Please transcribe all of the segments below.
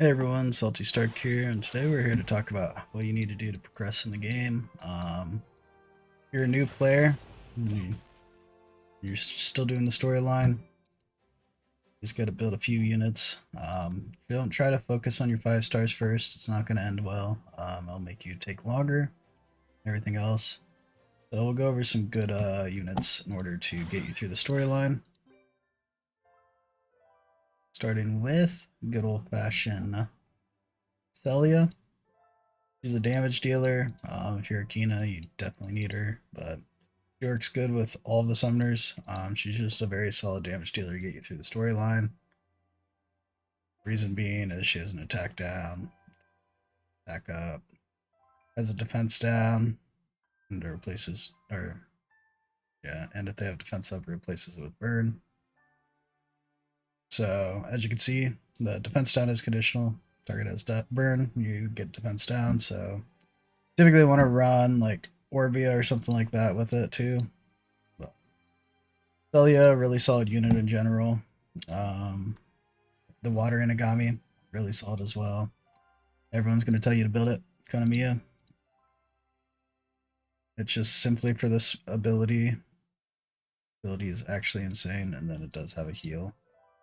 Hey everyone, Saltystark here, and today we're here to talk about what you need to do to progress in the game. If you're a new player, you're still doing the storyline, you just got to build a few units. If you don't try to focus on your 5 stars first, it's not going to end well. It'll make you take longer, everything else. So we'll go over some good units in order to get you through the storyline. Starting with good old-fashioned Celia. She's a damage dealer. If you're a Kina, you definitely need her, but she works good with all of the summoners. She's just a very solid damage dealer to get you through the storyline. Reason being is she has an attack down, attack up, has a defense down, and replaces, or yeah, and if they have defense up, replaces it with burn. So as you can see, the defense down is conditional. Target has burn, you get defense down. So typically want to run like Orbia or something like that with it too. But Celia, really solid unit in general. Um, the water Inagami, really solid as well. Everyone's going to tell you to build it. Konamiya. It's just simply for this ability. Ability is actually insane, and then it does have a heal.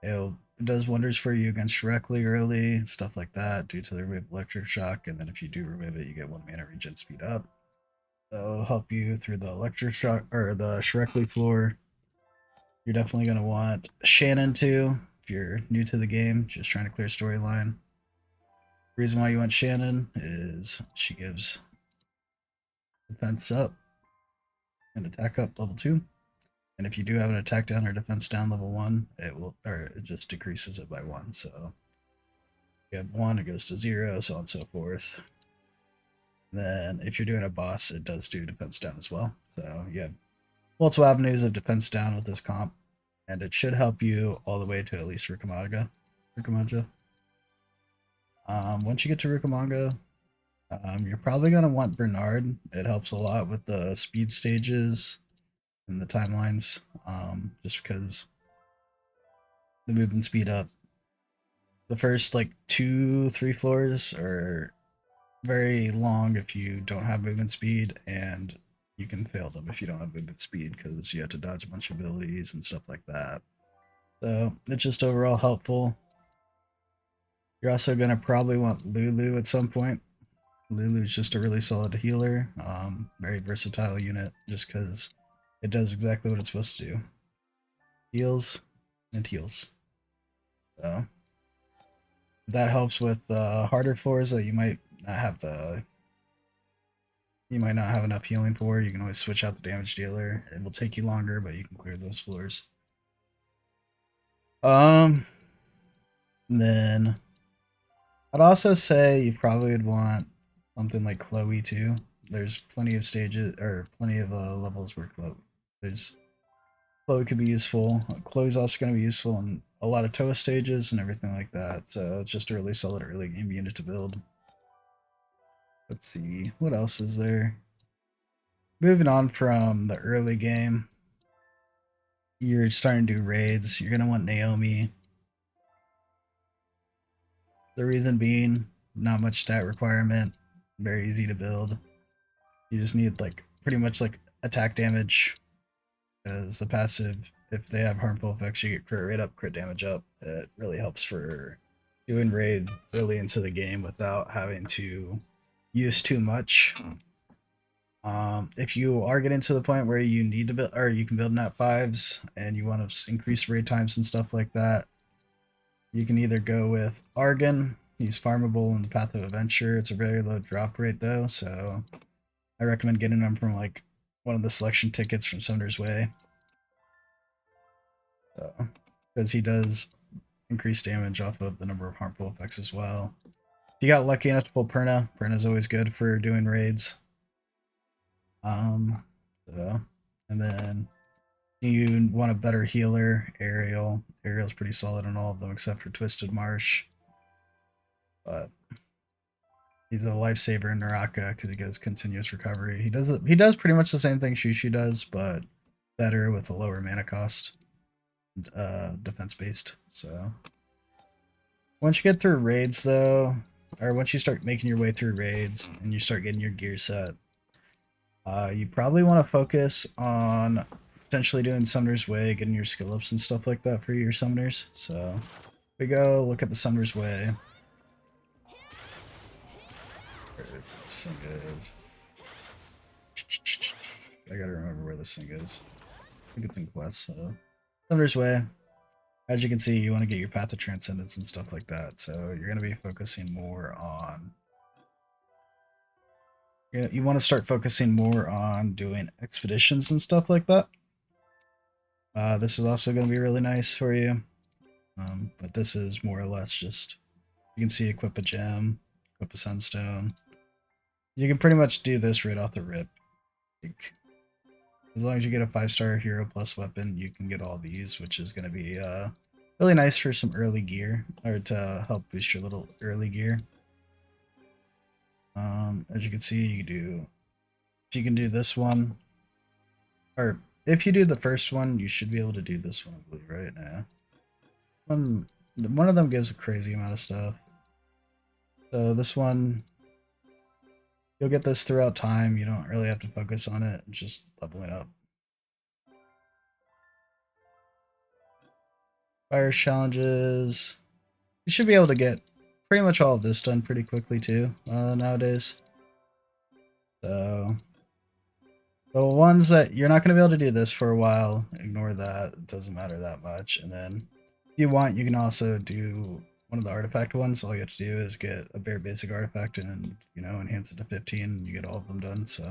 It does wonders for you against Shrekly early, stuff like that, due to the remove electric shock, and then if you do remove it, you get 1 mana regen speed up. So it'll help you through the electric shock or the Shrekly floor. You're definitely going to want Shannon too, if you're new to the game, just trying to clear storyline. Reason why you want Shannon is she gives defense up and attack up level 2. And if you do have an attack down or defense down level 1, it just decreases it by 1. So if you have 1, it goes to 0, so on and so forth. Then if you're doing a boss, it does do defense down as well. So you have multiple avenues of defense down with this comp, and it should help you all the way to at least Rukamaga. Once you get to Rukamanga, you're probably going to want Bernard. It helps a lot with the speed stages and the timelines, just because the movement speed up. The first like 2, 3 floors are very long if you don't have movement speed, and you can fail them if you don't have movement speed because you have to dodge a bunch of abilities and stuff like that. So it's just overall helpful. You're also going to probably want Lulu at some point. Lulu's just a really solid healer, very versatile unit just because it does exactly what it's supposed to do. Heals and heals. So that helps with harder floors that you might not have enough healing for. You can always switch out the damage dealer. It will take you longer, but you can clear those floors. Um, then I'd also say you probably would want something like Chloe too. There's plenty of stages or plenty of levels where Chloe could be useful. Chloe's also going to be useful in a lot of Toa stages and everything like that. So it's just a really solid early game unit to build. Let's see, what else is there? Moving on from the early game, you're starting to do raids. You're going to want Naomi. The reason being, not much stat requirement, very easy to build. You just need like pretty much like attack damage, as the passive, if they have harmful effects, you get crit rate up, crit damage up. It really helps for doing raids early into the game without having to use too much. If you are getting to the point where you need to build, or you can build nat 5s and you want to increase raid times and stuff like that, you can either go with Argon. He's farmable in the Path of Adventure. It's a very low drop rate though, so I recommend getting him from like one of the selection tickets from Summoner's Way. Because he does increase damage off of the number of harmful effects as well. If you got lucky enough to pull Perna, Perna's always good for doing raids. Um, so, and then you want a better healer, Ariel. Ariel's pretty solid on all of them except for Twisted Marsh. But he's a lifesaver in Naraka because he gets continuous recovery. He does pretty much the same thing Shushu does, but better with a lower mana cost, defense based. So Once you get through raids, though, or once you start making your way through raids and you start getting your gear set, you probably want to focus on potentially doing Summoner's Way, getting your skill ups and stuff like that for your Summoners. So, we go look at the Summoner's Way. Where this thing is. I gotta remember where this thing is. I think it's in Quest, so. Summoner's Way. As you can see, you want to get your Path of Transcendence and stuff like that, so you're going to be focusing more on... You want to start focusing more on doing expeditions and stuff like that. This is also going to be really nice for you, but this is more or less just... You can see equip a gem, equip a sunstone. You can pretty much do this right off the rip. Like, as long as you get a 5-star hero plus weapon, you can get all these, which is going to be really nice for some early gear, or to help boost your little early gear. As you can see, you can do, if you can do this one, or if you do the first one, you should be able to do this one, I believe, right now. One of them gives a crazy amount of stuff. So this one, you'll get this throughout time. You don't really have to focus on it. It's just leveling up. Fire challenges. You should be able to get pretty much all of this done pretty quickly too nowadays. So the ones that you're not going to be able to do this for a while, ignore that. It doesn't matter that much. And then if you want, you can also do one of the artifact ones. All you have to do is get a bare basic artifact and, you know, enhance it to 15 and you get all of them done. So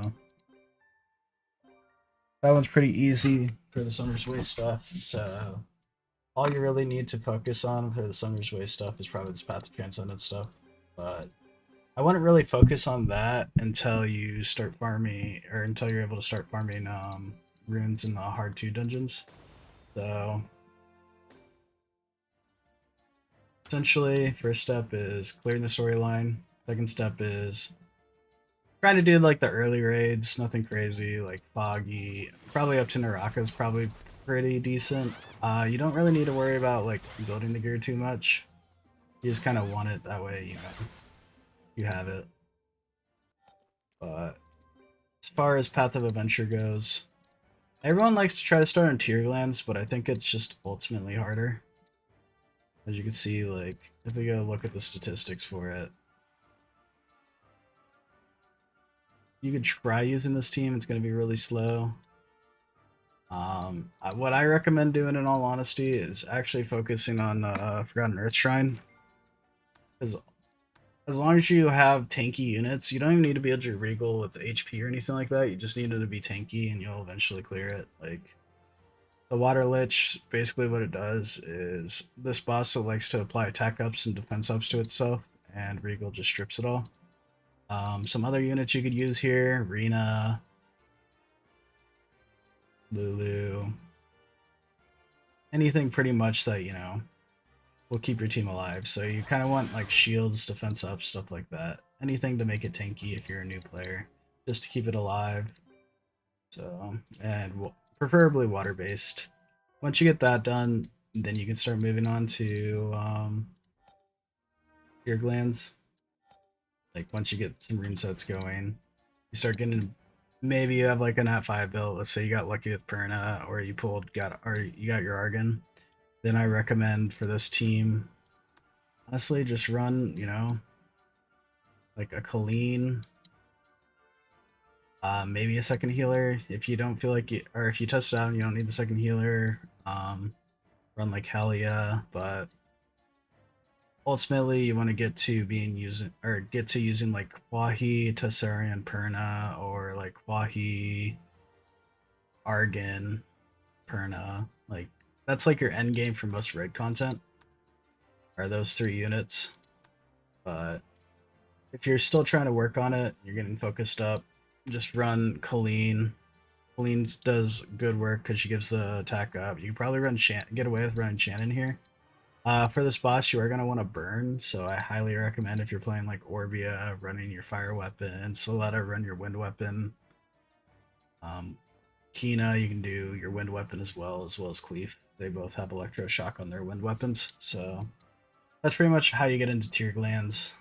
that one's pretty easy for the Summer's Way stuff. So all you really need to focus on for the Summer's Way stuff is probably this Path to Transcendence stuff. But I wouldn't really focus on that until you start farming, or until you're able to start farming runes in the hard 2 dungeons. So essentially, first step is clearing the storyline. Second step is trying to do like the early raids, nothing crazy, like Foggy. Probably up to Naraka is probably pretty decent. You don't really need to worry about like building the gear too much. You just kind of want it that way, you know, you have it. But as far as Path of Adventure goes, everyone likes to try to start on tier glands, but I think it's just ultimately harder. As you can see, like, if we go look at the statistics for it, you could try using this team, it's going to be really slow. What I recommend doing, in all honesty, is actually focusing on Forgotten Earth Shrine. Because as long as you have tanky units, you don't even need to be able to regal with HP or anything like that. You just need it to be tanky and you'll eventually clear it. Like, the Water Lich, basically what it does is this boss that likes to apply attack ups and defense ups to itself, and regal just strips it all. Some other units you could use here, Rena, Lulu, anything pretty much that, you know, will keep your team alive. So you kind of want like shields, defense up, stuff like that. Anything to make it tanky if you're a new player, just to keep it alive. So, and preferably water based. Once you get that done, then you can start moving on to your glands. Like once you get some rune sets going, you start getting, maybe you have like an at 5 build. Let's say you got lucky with Perna, or you you got your Argon. Then I recommend for this team, honestly, just run, you know, like a Colleen, maybe a second healer. If you don't feel like you, or if you test it out and you don't need the second healer, run like Helia. But ultimately, you want to get to using like Wahi, Tessarian, Perna, or like Wahi, Argon, Perna. Like, that's like your end game for most raid content, are those 3 units. But if you're still trying to work on it, you're getting focused up, just run Colleen. Colleen does good work because she gives the attack up. You can probably get away with running Shannon here. For this boss, you are going to want to burn, so I highly recommend, if you're playing like Orbia, running your fire weapon, Soletta, run your wind weapon. Kina, you can do your wind weapon as well as Cleef. They both have electroshock on their wind weapons, so that's pretty much how you get into tier glands.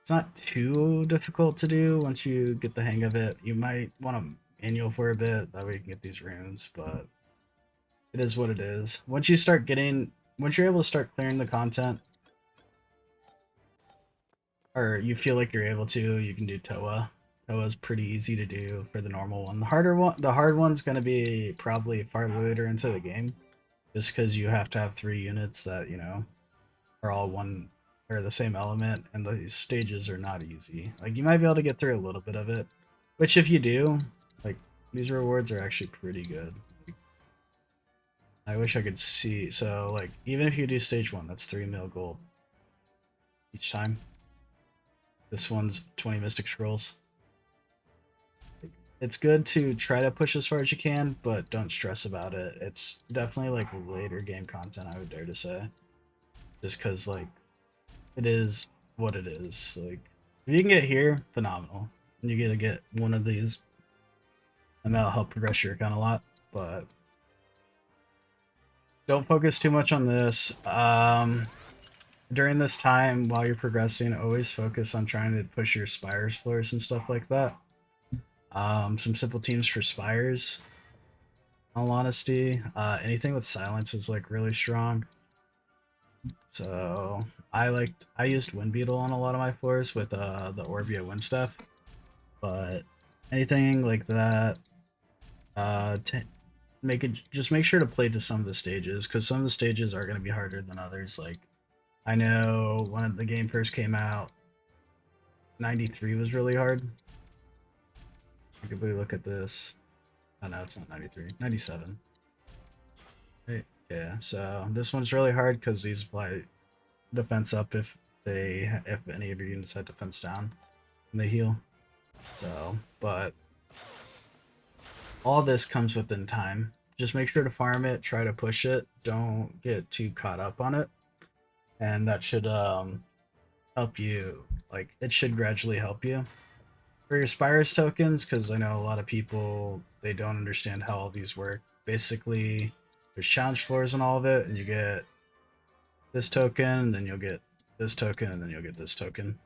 It's not too difficult to do once you get the hang of it. You might want to manual for a bit, that way you can get these runes, but it is what it is. Once you're able to start clearing the content, or you feel like you're able to, you can do Toa. Toa is pretty easy to do for the normal one. The hard one's gonna be probably far later into the game, just because you have to have 3 units that are all one or the same element, and the stages are not easy. Like you might be able to get through a little bit of it, which if you do, like these rewards are actually pretty good. Like, I wish I could see. So like even if you do stage 1, that's 3 mil gold each time. This one's 20 Mystic Scrolls. It's good to try to push as far as you can, but don't stress about it. It's definitely like later game content, I would dare to say. Just because like it is what it is. Like if you can get here, phenomenal. And you get to get one of these, and that'll help progress your account a lot. But don't focus too much on this. During this time, while you're progressing, always focus on trying to push your spires floors and stuff like that. Some simple teams for spires. In all honesty, anything with silence is like really strong. So I used Wind Beetle on a lot of my floors with the Orbia Wind Staff, but anything like that, make sure to play to some of the stages, because some of the stages are going to be harder than others. Like I know when the game first came out, 93 was really hard. You could really look at this. Oh no, it's not 93, 97. Right. Yeah, so this one's really hard because these apply defense up if any of your units had defense down and they heal. So, but all this comes within time. Just make sure to farm it, try to push it, don't get too caught up on it, and that should help you. Like it should gradually help you for your Spires tokens, because I know a lot of people they don't understand how all these work. Basically, there's challenge floors and all of it, and you get this token, then you'll get this token, and then you'll get this token.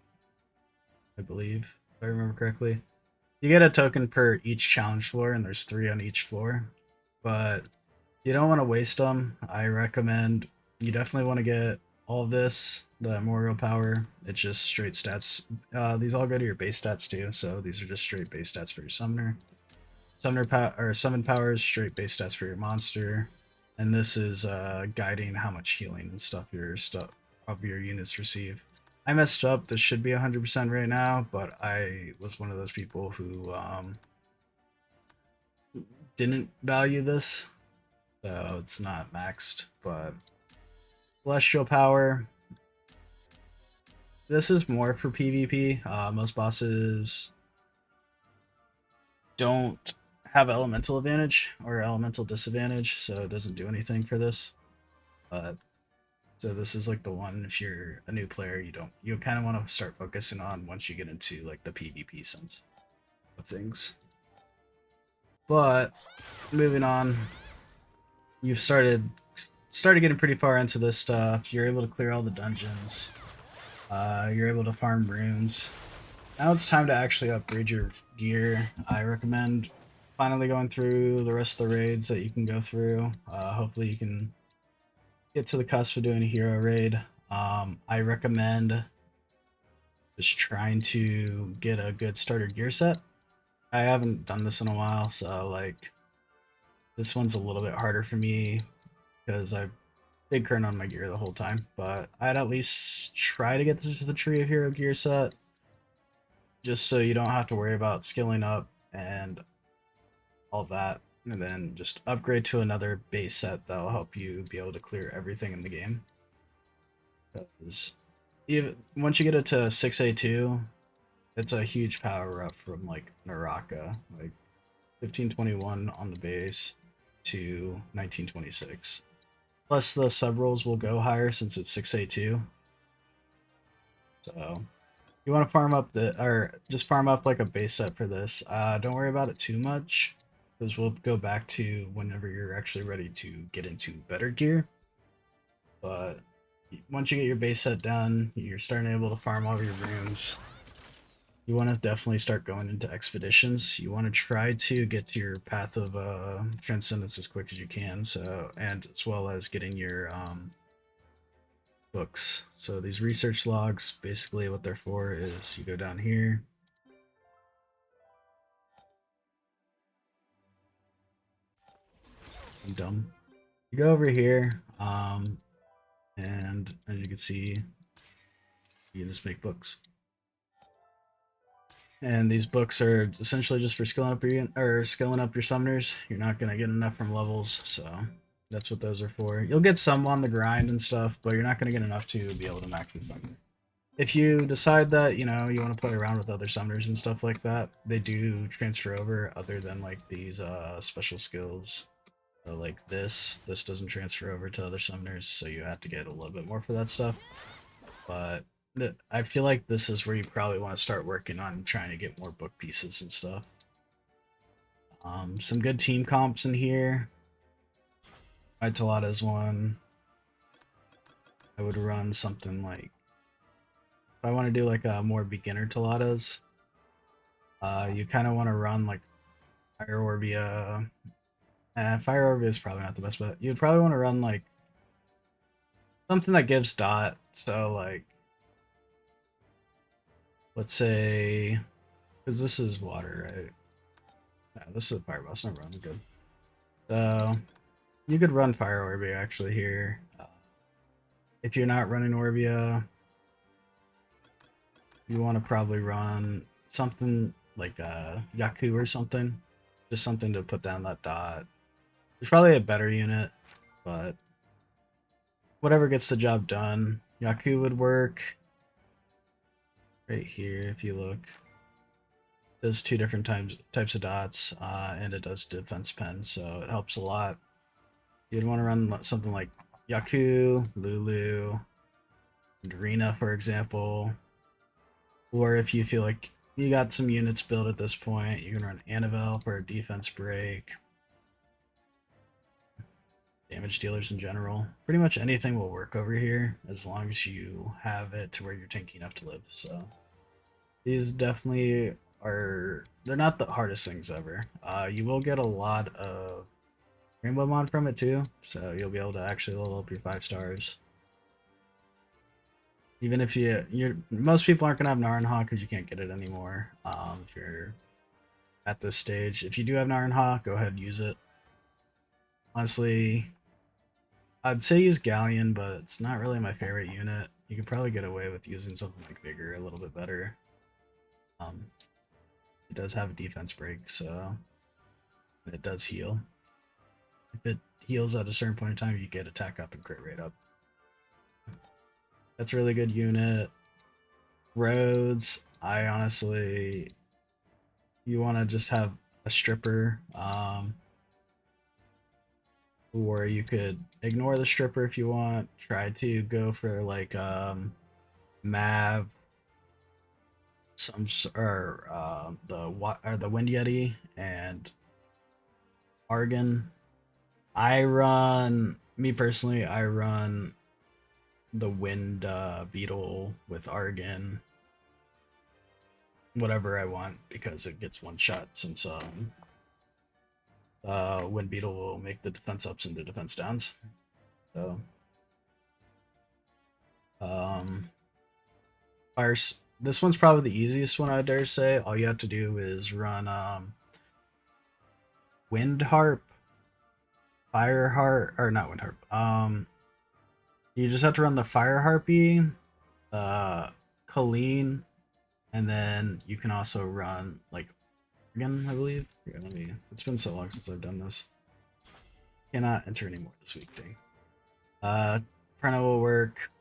I believe, if I remember correctly. You get a token per each challenge floor, and there's 3 on each floor. But you don't want to waste them. I recommend you definitely want to get all of this, the Memorial Power. It's just straight stats. These all go to your base stats too, so these are just straight base stats for your Summoner. Summon powers, straight base stats for your monster. And this is guiding how much healing and stuff of your units receive. I messed up. This should be 100% right now, but I was one of those people who didn't value this, so it's not maxed. But Celestial Power. This is more for PvP. Most bosses don't have elemental advantage or elemental disadvantage, so it doesn't do anything for this. But so this is like the one, if you're a new player, you kind of want to start focusing on once you get into like the PvP sense of things. But moving on, you've started getting pretty far into this stuff. You're able to clear all the dungeons. You're able to farm runes. Now it's time to actually upgrade your gear. I recommend finally going through the rest of the raids that you can go through. Hopefully you can get to the cusp of doing a hero raid. I recommend just trying to get a good starter gear set. I haven't done this in a while, so like this one's a little bit harder for me because I've been current on my gear the whole time, but I'd at least try to get to the Tree of Hero gear set just so you don't have to worry about skilling up and all that, and then just upgrade to another base set that'll help you be able to clear everything in the game. Because once you get it to 6A2, it's a huge power up from like Naraka, like 1521 on the base to 1926. Plus the sub rolls will go higher since it's 6A2. So you want to farm up just farm up like a base set for this. Don't worry about it too much, because we'll go back to whenever you're actually ready to get into better gear. But once you get your base set done, you're starting able to farm all your runes. You want to definitely start going into expeditions. You want to try to get to your path of transcendence as quick as you can. So, and as well as getting your books. So these research logs, basically what they're for is you go down here. I'm dumb. You go over here, and as you can see, you just make books. And these books are essentially just for skilling up your summoners. You're not gonna get enough from levels, so that's what those are for. You'll get some on the grind and stuff, but you're not gonna get enough to be able to max your summoner. If you decide that you want to play around with other summoners and stuff like that, they do transfer over. Other than like these special skills, so like this doesn't transfer over to other summoners, so you have to get a little bit more for that stuff. But I feel like this is where you probably want to start working on trying to get more book pieces and stuff. Some good team comps in here. My Talata's one. I would run something like, if I want to do like a more beginner Talatas, you kind of want to run like Fire Orbia. Fire Orbia is probably not the best bet. You'd probably want to run like something that gives dot. So like, let's say, because this is water, right? No, this is a fireball. It's not running good. So you could run Fire Orbia actually here. If you're not running Orbia, you want to probably run something like Yaku or something. Just something to put down that dot. There's probably a better unit, but whatever gets the job done. Yaku would work. Right here, if you look. It does two different types of dots, and it does defense pen, so it helps a lot. You'd want to run something like Yaku, Lulu, and Arena, for example. Or if you feel like you got some units built at this point, you can run Annabelle for a defense break. Damage dealers in general. Pretty much anything will work over here as long as you have it to where you're tanky enough to live. So these definitely are, they're not the hardest things ever. You will get a lot of Rainbow Mod from it too, so you'll be able to actually level up your 5 stars. Even if most people aren't gonna have Naranha because you can't get it anymore. If you're at this stage, if you do have Naranha, go ahead and use it. Honestly, I'd say use Galleon, but it's not really my favorite unit. You could probably get away with using something like Vigor a little bit better. It does have a defense break, so it does heal. If it heals at a certain point in time, you get attack up and crit rate up. That's a really good unit. Roads, I honestly, you want to just have a stripper, or you could ignore the stripper if you want. Try to go for like Mav, the Wind Yeti and Argon. Me personally, I run the Wind Beetle with Argon, whatever I want, because it gets one shot since Wind Beetle will make the defense ups into defense downs. So fire. This one's probably the easiest one, I dare say. All you have to do is run Wind Harp, Fire Harp, or not Wind Harp. You just have to run the Fire Harpy, Colleen, and then you can also run like again, I believe. Here, let me. It's been so long since I've done this. Cannot enter anymore this week, dang. Prana will work.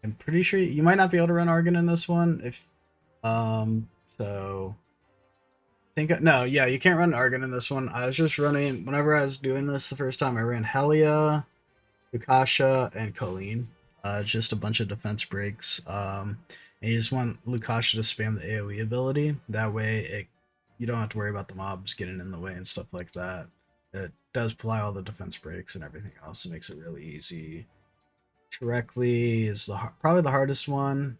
I'm pretty sure you might not be able to run Argon in this one. So no, yeah, you can't run Argon in this one. I was just running, whenever I was doing this the first time, I ran Helia, Lukasha, and Colleen. Just a bunch of defense breaks. And you just want Lukasha to spam the AoE ability. That way, you don't have to worry about the mobs getting in the way and stuff like that. It does apply all the defense breaks and everything else. It makes it really easy. Directly is probably the hardest one.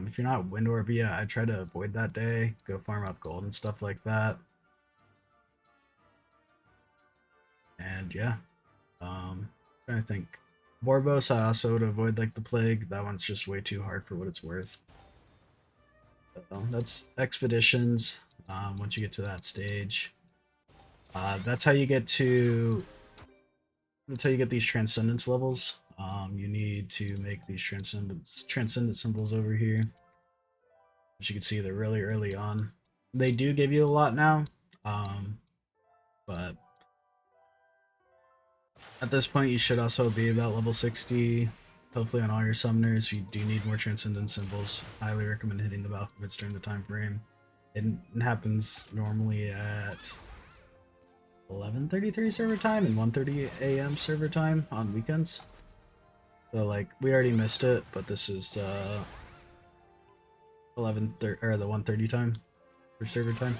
If you're not Wind Orb, yeah, I try to avoid that day. Go farm up gold and stuff like that. And yeah, trying to think. Borbos, I also would avoid like the plague. That one's just way too hard for what it's worth. So that's expeditions. Once you get to that stage, that's how you get to. That's how you get these transcendence levels. You need to make these transcendent symbols over here. As you can see, they're really early on. They do give you a lot now, but at this point, you should also be about level 60. Hopefully, on all your summoners, you do need more transcendent symbols. Highly recommend hitting the Balthamids during the time frame. It happens normally at 11:33 server time and 1:30 a.m. server time on weekends. So like we already missed it, but this is 11:30 or the 1:30 time for server time.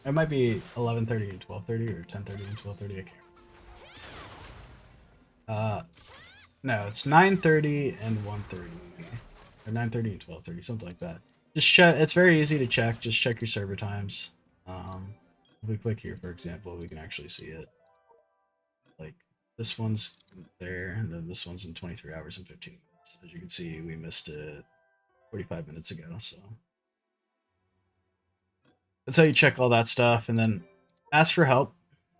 It might be 11:30 and 12:30 or 10:30 and 12:30. I can't. No, it's 9:30 and 1:30, or 9:30 and 12:30, something like that. Just check. It's very easy to check. Just check your server times. If we click here, for example, we can actually see it. Like this one's there, and then this one's in 23 hours and 15 minutes. As you can see, we missed it 45 minutes ago. So that's how you check all that stuff, and then ask for help.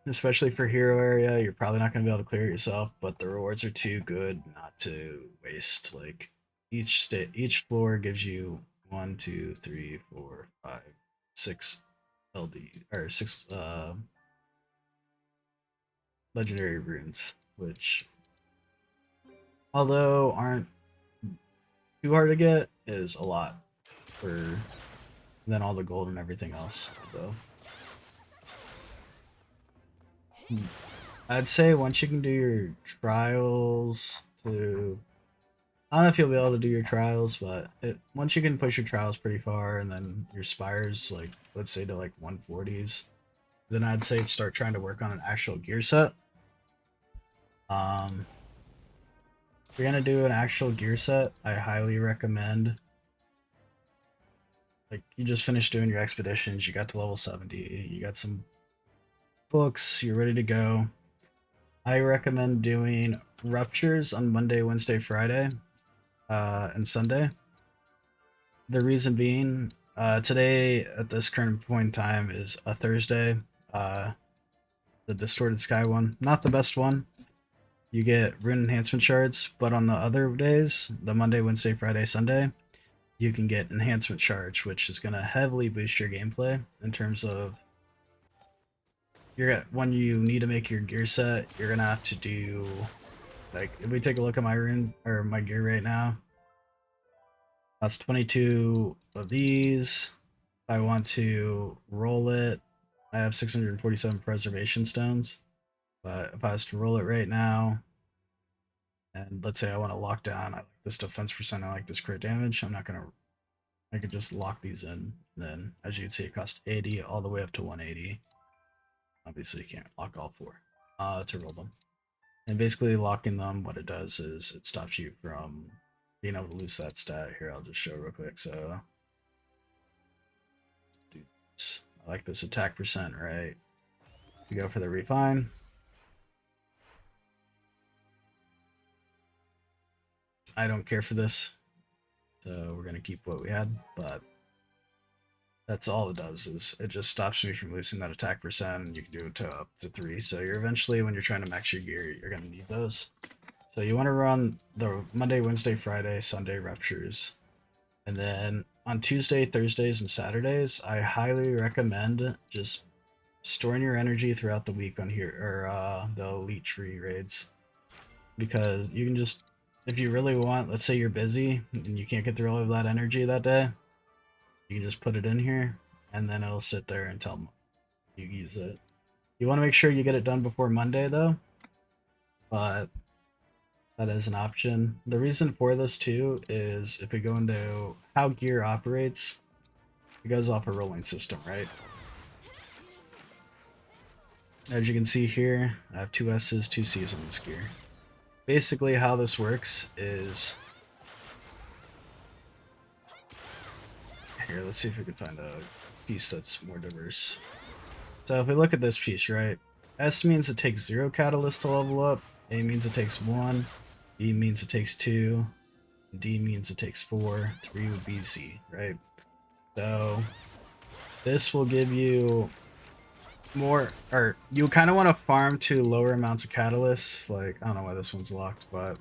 Especially for hero area, you're probably not going to be able to clear it yourself, but the rewards are too good not to waste. Like each floor gives you 1, 2, 3, 4, 5, 6 LD or 6 legendary runes, which although aren't too hard to get, is a lot for then all the gold and everything else. So I'd say once you can do your trials to I don't know if you'll be able to do your trials, but once you can push your trials pretty far and then your spires, like, let's say to like 140s, then I'd say start trying to work on an actual gear set. If you're going to do an actual gear set, I highly recommend, like, you just finished doing your expeditions, you got to level 70, you got some books, you're ready to go. I recommend doing ruptures on Monday, Wednesday, Friday, and Sunday. The reason being, today at this current point in time is a Thursday. Uh, the Distorted Sky one, not the best one. You get rune enhancement shards, but on the other days, the Monday, Wednesday, Friday, Sunday, you can get enhancement shards, which is going to heavily boost your gameplay in terms of when you need to make your gear set, you're gonna have to do like if we take a look at my runes or my gear right now. That's 22 of these. If I want to roll it, I have 647 preservation stones. But if I was to roll it right now, and let's say I want to lock down, I like this defense percent, I like this crit damage, I'm not gonna. I could just lock these in. And then, as you can see, it costs 80 all the way up to 180. Obviously, you can't lock all four to roll them. And basically, locking them, what it does is it stops you from being able to lose that stat. Here, I'll just show real quick. So, I like this attack percent, right? We go for the refine. I don't care for this, so we're gonna keep what we had. But that's all it does is it just stops me from losing that attack percent. And you can do it to up to 3. So you're eventually, when you're trying to max your gear, you're gonna need those. So you want to run the Monday, Wednesday, Friday, Sunday ruptures, and then on Tuesday, Thursdays, and Saturdays, I highly recommend just storing your energy throughout the week on here or the elite tree raids, because you can just, if you really want, let's say you're busy and you can't get through all of that energy that day, you can just put it in here and then it'll sit there until you use it. You want to make sure you get it done before Monday though, but that is an option. The reason for this too is if we go into how gear operates, it goes off a rolling system, right? As you can see here, I have 2 S's, 2 C's on this gear. basically how this works is, here, let's see if we can find a piece that's more diverse. So if we look at this piece, right? S means it takes 0 catalyst to level up, A means it takes 1, B means it takes 2, D means it takes 4, 3 would be Z, right? So this will give you more, or you kind of want to farm to lower amounts of catalysts. Like, I don't know why this one's locked, but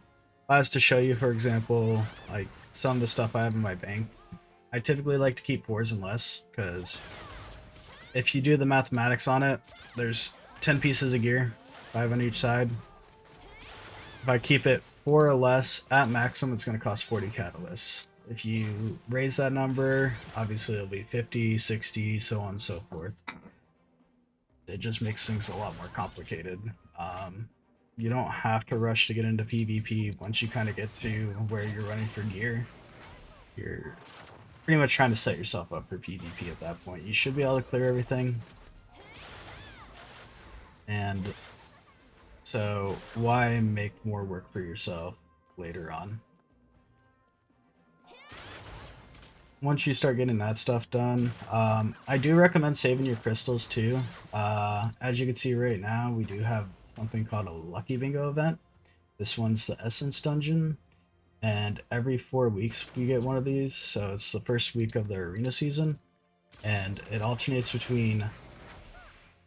as to show you, for example, like some of the stuff I have in my bank, I typically like to keep 4s and less, because if you do the mathematics on it, there's 10 pieces of gear, 5 on each side. If I keep it 4 or less at maximum, it's going to cost 40 catalysts. If you raise that number, obviously it'll be 50, 60, so on and so forth. It just makes things a lot more complicated. You don't have to rush to get into PvP. Once you kind of get to where you're running for gear, you're pretty much trying to set yourself up for PvP at that point. You should be able to clear everything. And so why make more work for yourself later on? Once you start getting that stuff done, I do recommend saving your crystals too. As you can see right now, we do have something called a Lucky Bingo event. This one's the Essence Dungeon, and every 4 weeks we get one of these. So it's the first week of the arena season, and it alternates between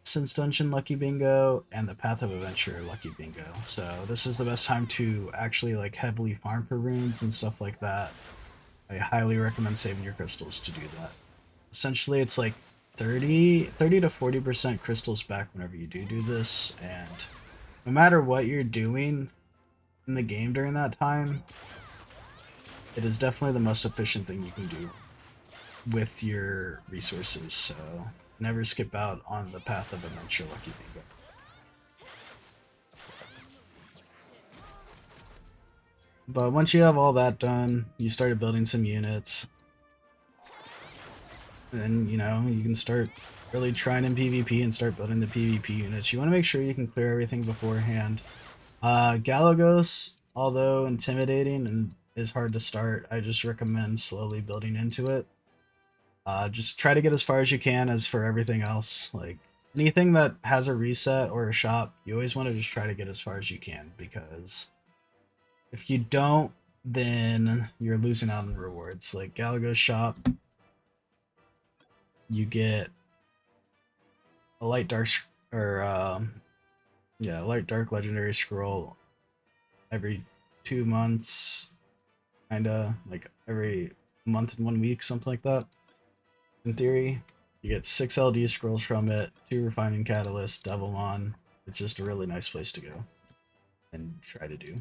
Essence Dungeon Lucky Bingo and the Path of Adventure Lucky Bingo. So this is the best time to actually like heavily farm for runes and stuff like that. I highly recommend saving your crystals to do that. Essentially, it's like 30 to 40% crystals back whenever you do this, and no matter what you're doing in the game during that time, it is definitely the most efficient thing you can do with your resources. So never skip out on the Path of Adventure Lucky Bingo. But once you have all that done, you started building some units, then you know you can start really trying in PvP and start building the PvP units. You want to make sure you can clear everything beforehand. Galagos, although intimidating and is hard to start, I just recommend slowly building into it. Just try to get as far as you can. As for everything else, like anything that has a reset or a shop, you always want to just try to get as far as you can, because if you don't, then you're losing out on rewards. Like Galagos shop, you get a light dark or yeah, light dark legendary scroll every 2 months, kinda like every month and 1 week, something like that. In theory, you get 6 LD scrolls from it, 2 refining catalysts, Devilmon. It's just a really nice place to go and try to do.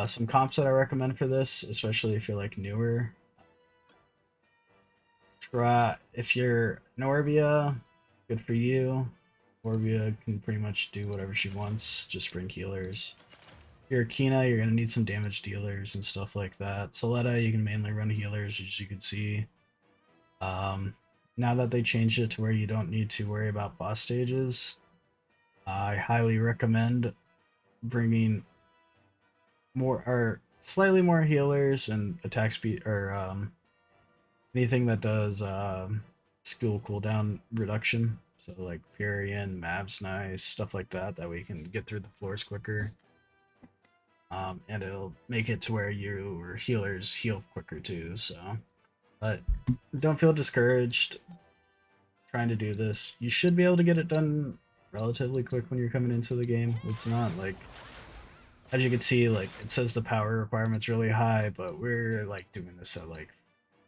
Some comps that I recommend for this, especially if you're like newer. Try if you're Norbia, good for you. Orbia can pretty much do whatever she wants, just bring healers. If you're Kina, you're gonna need some damage dealers and stuff like that. Soletta, you can mainly run healers, as you can see. Now that they changed it to where you don't need to worry about boss stages, I highly recommend bringing more or slightly more healers and attack speed, or anything that does skill cooldown reduction. So like Purian, Mav's nice, stuff like that. That way you can get through the floors quicker. And it'll make it to where your healers heal quicker too. So, but don't feel discouraged trying to do this. You should be able to get it done relatively quick when you're coming into the game. It's not like, as you can see, like it says the power requirement's really high, but we're like doing this at like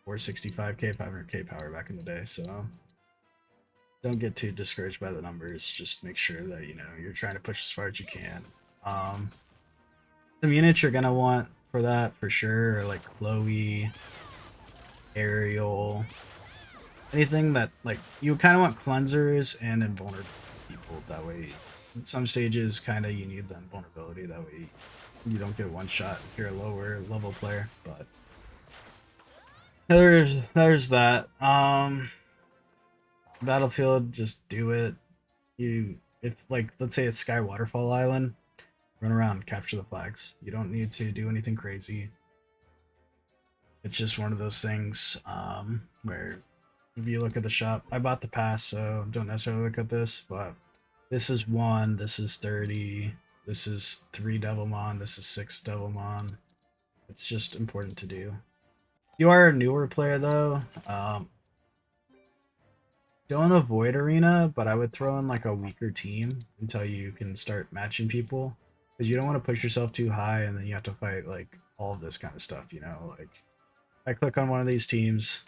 465k, 500k power back in the day. So don't get too discouraged by the numbers. Just make sure that you know you're trying to push as far as you can. Some units you're gonna want for that for sure are like Chloe, Ariel, anything that like you kind of want cleansers and invulnerable people. That way, in some stages, kind of you need the invulnerability. That way, you don't get one shot if you're a lower level player. But there's that. Battlefield, just do it. You if like let's say it's Sky Waterfall Island. Run around, capture the flags. You don't need to do anything crazy. It's just one of those things where if you look at the shop, I bought the pass, so don't necessarily look at this, but this is 1, this is 30, this is 3 Devilmon, this is 6 Devilmon. It's just important to do. If you are a newer player though, don't avoid arena, but I would throw in like a weaker team until you can start matching people, because you don't want to push yourself too high and then you have to fight like all of this kind of stuff. You know, like I click on one of these teams,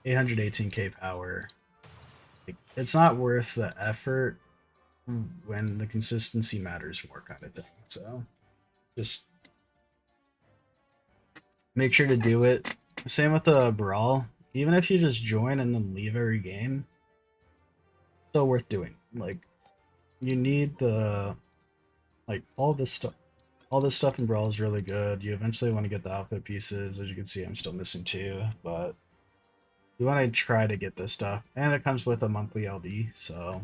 818k power. Like, it's not worth the effort when the consistency matters more, kind of thing. So just make sure to do it. Same with the brawl. Even if you just join and then leave every game, still worth doing. Like you need the like all this stuff. All this stuff in brawl is really good. You eventually want to get the outfit pieces. As you can see, I'm still missing 2, but you want to try to get this stuff, and it comes with a monthly LD. So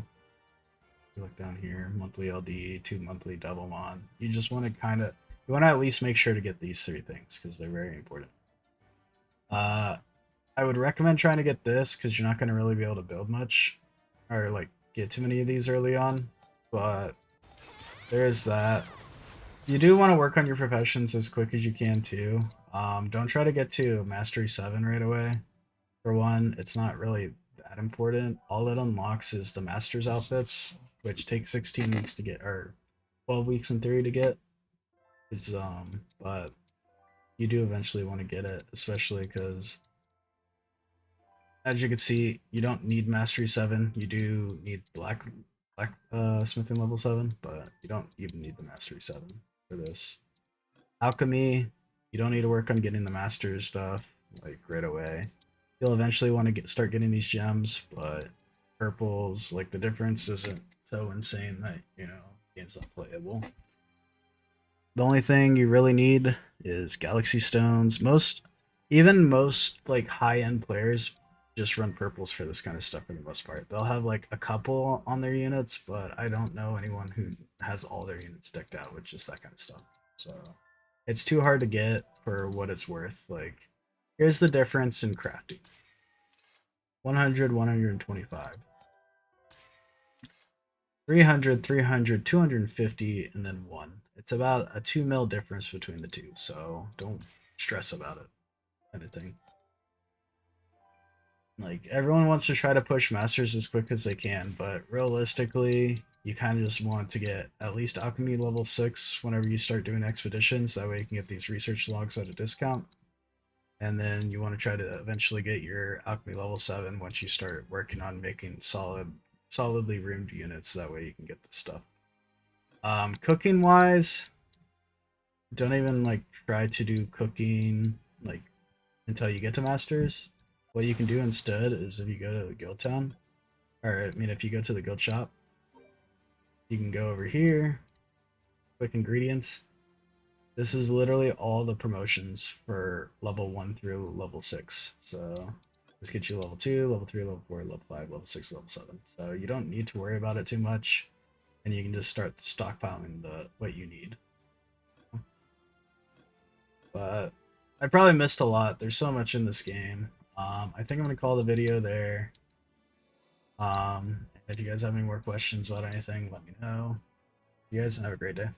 you look down here, monthly LD, 2 monthly Devilmon. You just want to you want to at least make sure to get these 3 things because they're very important. I would recommend trying to get this because you're not going to really be able to build much or like get too many of these early on, but there is that. You do want to work on your professions as quick as you can too. Don't try to get to Mastery 7 right away. For one, it's not really that important. All it unlocks is the Master's outfits, which take 16 weeks to get, or 12 weeks in theory to get. It's but you do eventually want to get it, especially because as you can see, you don't need Mastery 7. You do need black smithing level 7, but you don't even need the Mastery 7 for this. Alchemy, you don't need to work on getting the Masters stuff like right away. You'll eventually want to start getting these gems, but purples, like the difference isn't so insane that, you know, game's unplayable. The only thing you really need is Galaxy Stones. Even most like high-end players just run purples for this kind of stuff for the most part. They'll have like a couple on their units, but I don't know anyone who has all their units decked out with just that kind of stuff. So it's too hard to get for what it's worth. Like, here's the difference in crafting. 100, 125. 300, 300, 250, and then 1. It's about a 2 mil difference between the two, so don't stress about it. Kind of thing. Like, everyone wants to try to push Masters as quick as they can, but realistically, you kind of just want to get at least Alchemy level 6 whenever you start doing expeditions. That way you can get these research logs at a discount. And then you want to try to eventually get your Alchemy level 7 once you start working on making solidly roomed units. That way you can get this stuff. Cooking wise, don't even like try to do cooking like until you get to Masters. What you can do instead is if you go to the guild town, or I mean if you go to the guild shop, you can go over here, quick ingredients. This is literally all the promotions for level 1 through level 6. So this gets you level 2, level 3, level 4, level 5, level 6, level 7. So you don't need to worry about it too much, and you can just start stockpiling what you need. But I probably missed a lot. There's so much in this game. I think I'm going to call the video there. If you guys have any more questions about anything, let me know. You guys have a great day.